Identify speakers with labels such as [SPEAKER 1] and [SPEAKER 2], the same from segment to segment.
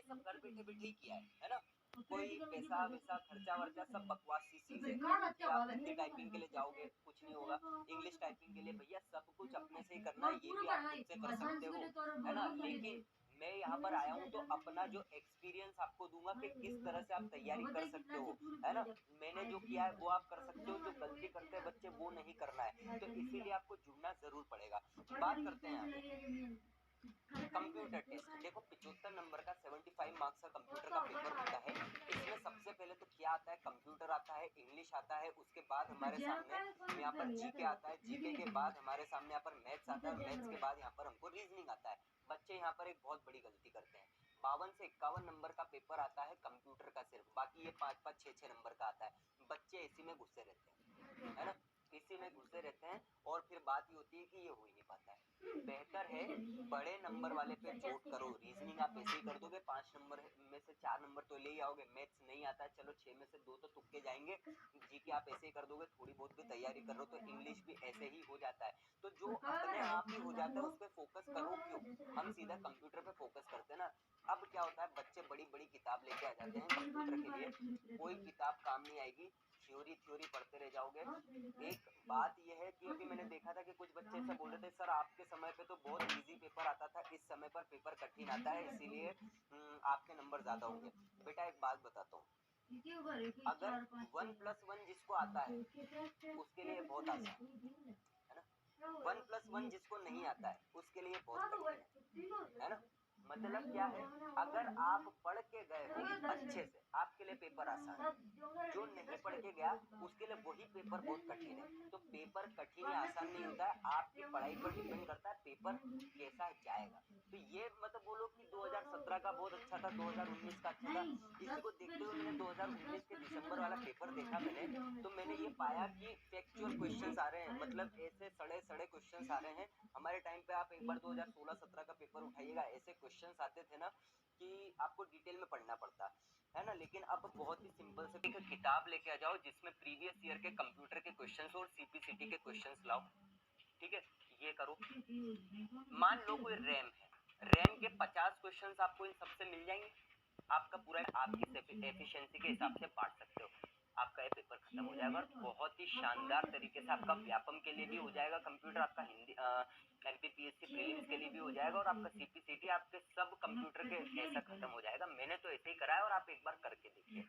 [SPEAKER 1] सब घर बैठे बैठे ही किया है ना। कोई पैसा वैसा खर्चा वर्चा सब बकवास सी चीज है कि आप हिंदी टाइपिंग के लिए जाओगे कुछ नहीं होगा, इंग्लिश टाइपिंग के लिए भैया सब कुछ अपने से ही करना है, ये भी आप खुद से कर सकते हो है ना। लेकिन मैं यहाँ पर आया हूँ तो अपना जो एक्सपीरियंस आपको दूंगा कि किस तरह से आप तैयारी कर सकते हो है ना। मैंने जो किया है वो आप कर सकते हो, जो गलती करते हैं बच्चे वो नहीं करना है, तो इसीलिए आपको जुड़ना जरूर पड़ेगा। बात करते हैं आगे कंप्यूटर टेस्ट। देखो 75 नंबर का 75 मार्क्स का कंप्यूटर का पेपर होता है। इसमें सबसे पहले तो क्या आता है, कंप्यूटर आता है, इंग्लिश आता है, उसके बाद हमारे सामने यहाँ पर जीके आता है, जीके के बाद हमारे सामने यहाँ पर मैथ्स आता है, और मैथ्स के बाद यहाँ पर हमको रीजनिंग आता है। बच्चे यहाँ पर एक बहुत बड़ी गलती करते हैं, 52 से 51 नंबर का पेपर आता है कंप्यूटर का सिर्फ, बाकी ये 5-5 6-6 नंबर का आता है। बच्चे इसी में घुसे रहते हैं है ना, इसी में घुसे रहते हैं, और फिर बात ये होती है कि ये हो ही नहीं पाता है। बेहतर है बड़े नंबर वाले पे जोड़ करो। रीजनिंग आप ऐसे ही कर दोगे, 5 नंबर में से 4 नंबर तो ले ही आओगे। मैथ्स नहीं आता है, चलो 6 में से 2 तो तुक्के जाएंगे। जीके आप ऐसे ही कर दोगे, थोड़ी बहुत भी तैयारी कर रहे हो तो इंग्लिश भी ऐसे ही हो जाता है। तो जो अपने आप ही हो जाता है उस पर फोकस करो क्यों, हम सीधा कंप्यूटर पे फोकस करते हैं ना। अब क्या होता है, बच्चे बड़ी बड़ी किताब लेके आ जाते हैं कंप्यूटर के लिए, कोई किताब काम नहीं आएगी, थ्योरी थ्योरी पढ़ते रह जाओगे। एक बात यह है कि अभी मैंने देखा था कि कुछ बच्चे ऐसा बोल रहे थे, सर आपके समय पे तो बहुत इजी पेपर आता था, इस समय पर पेपर कठिन आता है, इसीलिए आपके नंबर ज्यादा होंगे। बेटा एक बात बताता हूँ, अगर 1+1 जिसको आता है उसके लिए बहुत आसान है ना, 1+1 जिसको नहीं आता है उसके लिए बहुत कठिन है ना। मतलब क्या है, अगर आप पढ़ के गए हो अच्छे से आपके लिए पेपर आसान है, जो नहीं पढ़ के गया उसके लिए वही पेपर बहुत कठिन है। तो पेपर कठिन या आसान नहीं होता है, आपकी पढ़ाई पर डिपेंड करता है पेपर कैसा जाएगा। तो ये मतलब बोलो कि 2017 का बहुत अच्छा था, 2019 का अच्छा था, इसी को देखते हुए मैंने 2019 के दिसंबर वाला पेपर देखा मैंने, तो मैंने ये पाया कि फैक्चुअल क्वेश्चंस आ रहे हैं, मतलब ऐसे सड़े सड़े क्वेश्चंस आ रहे हैं। हमारे टाइम पे आप एक बार 2016-17 का पेपर उठाइएगा, ऐसे क्वेश्चंस आते थे ना कि आपको डिटेल में पढ़ना पड़ता है ना। लेकिन अब बहुत ही सिंपल से एक किताब लेके आ जाओ जिसमें प्रीवियस ईयर के कंप्यूटर के क्वेश्चंस और सीपीसीटी के क्वेश्चंस लाओ, ठीक है, ये करो। मान लो कोई रैम है, रैम के 50 क्वेश्चंस आपको इन सबसे मिल जाएंगे, आपका पूरा आपकी एफिशिएंसी के हिसाब से बांट सकते हो, आपका ये पेपर खत्म हो जाएगा। और बहुत ही शानदार तरीके से आपका व्यापम के लिए भी हो जाएगा कंप्यूटर, आपका हिंदी एमपीपीएससी प्रीलिम्स के लिए भी हो जाएगा, और आपका सीपीसीटी आपके सब कंप्यूटर के ऐसा खत्म हो जाएगा। मैंने तो ऐसे ही करा है और आप एक बार करके देखिए।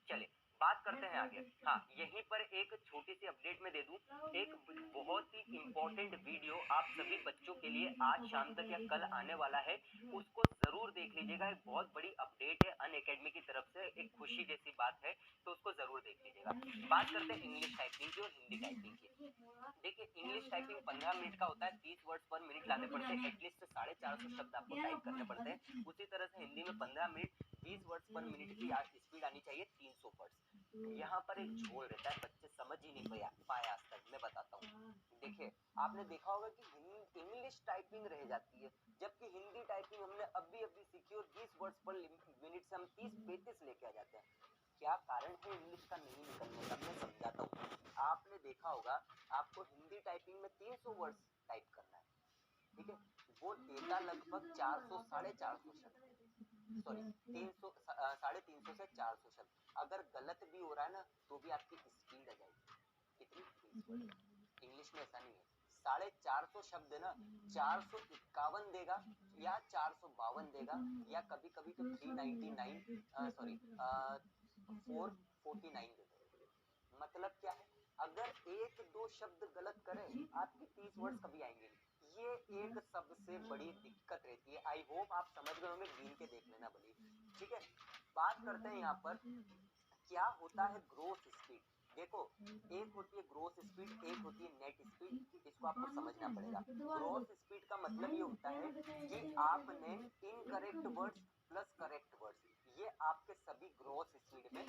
[SPEAKER 1] चलिए बात करते हैं आगे। हाँ, यहीं पर एक छोटी सी अपडेट में दे दूं, एक बहुत ही इंपॉर्टेंट वीडियो आप सभी बच्चों के लिए आज शाम तक या कल आने वाला है, उसको जरूर देख लीजिएगा। एक बहुत बड़ी अपडेट है अनअकैडमी की तरफ से, एक खुशी जैसी बात है, तो उसको जरूर देख लीजिएगा। बात करते हैं इंग्लिश टाइपिंग की और हिंदी टाइपिंग की। देखिए इंग्लिश टाइपिंग 15 मिनट का होता है, 30 वर्ड्स पर मिनट लाने पड़ते हैं, एटलीस्ट 450 शब्द आपको टाइप करने पड़ते हैं। उसी तरह से हिंदी में 15 मिनट 20 वर्ड्स पर मिनट की स्पीड आनी चाहिए, 300 वर्ड्स। यहाँ पर एक झोल रहता है, बच्चे समझ ही नहीं पाए आज तक। मैं बताता हूँ, देखिए आपने देखा होगा कि इंग्लिश टाइपिंग रह जाती है, जबकि हिंदी टाइपिंग हमने अभी अभी सीखी, और 20 वर्ड्स पर मिनट से हम 30-35 लेके आ जाते हैं। क्या कारण है इंग्लिश का नहीं निकलने का, मैं समझाता हूँ। आपने देखा होगा आपको हिंदी टाइपिंग में 300 वर्ड्स टाइप करना है, ठीक है, वो देता लगभग 400 450 शब्द, सॉरी 300 350 से 400 शब्द। अगर गलत भी हो रहा है ना तो भी आपकी स्पीड आ जाएगी, कितनी 20 वर्ड। इंग्लिश में ऐसा नहीं है, 450 शब्द है ना, 451 देगा या 452 देगा, या कभी कभी तो 399 सॉरी 449 दे देगा। मतलब क्या है, अगर एक दो शब्द गलत करें आपकी 30 वर्ड्स कभी आएंगे नहीं। ये एक सबसे बड़ी दिक्कत रहती है। आई होप आप समझ गए होंगे, गिन के देख लेना भले, ठीक है। बात करते हैं यहाँ पर क्या होता है ग्रोथ स्पीड। देखो एक होती है ग्रोथ स्पीड, एक होती है नेट स्पीड, इसको आपको समझना पड़ेगा। ग्रोथ स्पीड का मतलब ये होता है कि आपने incorrect words plus correct words, ये आपके सभी ग्रोथ स्पीड में।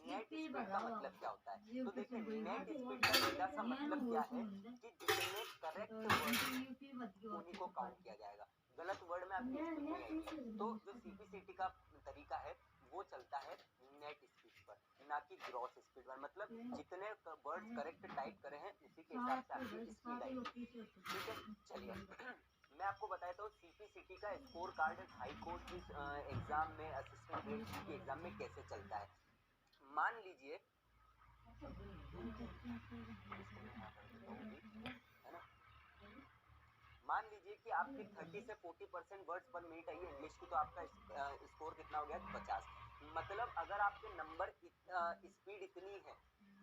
[SPEAKER 1] नेट स्पीड का मतलब क्या होता है, तो देखिए नेट स्पीड का सीधा सा मतलब क्या है कि जितने करेक्ट वर्ड उन्हीं को काउंट किया जाएगा, गलत वर्ड में आपकी स्पीड नहीं आएगी। तो जो सीपीसीटी का तरीका है वो चलता है नेट स्पीड पर, ना कि ग्रॉस स्पीड पर। मतलब जितने वर्ड्स करेक्ट टाइप करे हैं उसी के हिसाब से आपकी स्पीड आएगी, ठीक है। चलिए मैं आपको बताता हूँ सीपीसीटी का स्कोर कार्ड हाई कोर्ट की एग्जाम में, असिस्टेंट ग्रेड की एग्जाम में कैसे चलता है। मान लीजिए है ना, मान लीजिए कि आपके 30 से 40% वर्ड्स पर मिनट है इंग्लिश की, तो आपका स्कोर कितना हो गया 50। मतलब अगर आपके नंबर स्पीड इतनी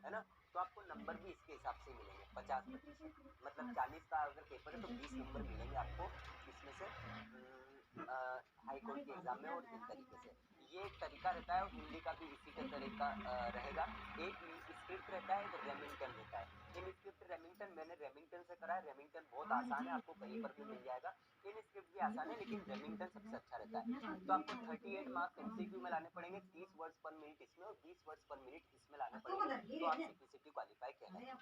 [SPEAKER 1] है ना, तो आपको नंबर भी इसके हिसाब से मिलेंगे 50%। मतलब 40 का अगर पेपर है तो 20 नंबर मिलेंगे आपको इसमें से हाई कोर्ट के एग्जाम में। और इस तरीके से ये एक तरीका रहता है, और हिंदी का भी इसी का तरीका रहेगा। एक स्क्रिप्ट रहता है, एक रेमिंगटन रहता है। इन स्क्रिप्ट रेमिंगटन मैंने रेमिंगटन से करा है। रेमिंगटन बहुत आसान है, आपको कहीं पर भी मिल जाएगा। इन स्क्रिप्ट भी आसान है, लेकिन रेमिंगटन सबसे अच्छा रहता है। तो आपको 38 मार्क्स एमसीक्यू में लाने पड़ेंगे, 30 वर्ड्स पर मिनट इसमें और 20 वर्ड्स पर मिनट इसमें लाने पड़ेंगे, तो आप सीपीसीटी क्वालिफाई कहलाएंगे।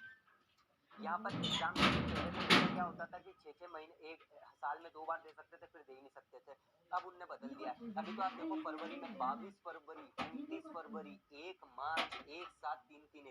[SPEAKER 1] यहाँ पर एग्जाम पहले क्या होता था कि 6-6 महीने, एक साल में 2 बार दे सकते थे, फिर दे ही नहीं सकते थे। अब उनने बदल दिया। अभी तो आप देखो फरवरी में 22 फरवरी, 29 फरवरी, 1 मार्च, एक साथ 3-3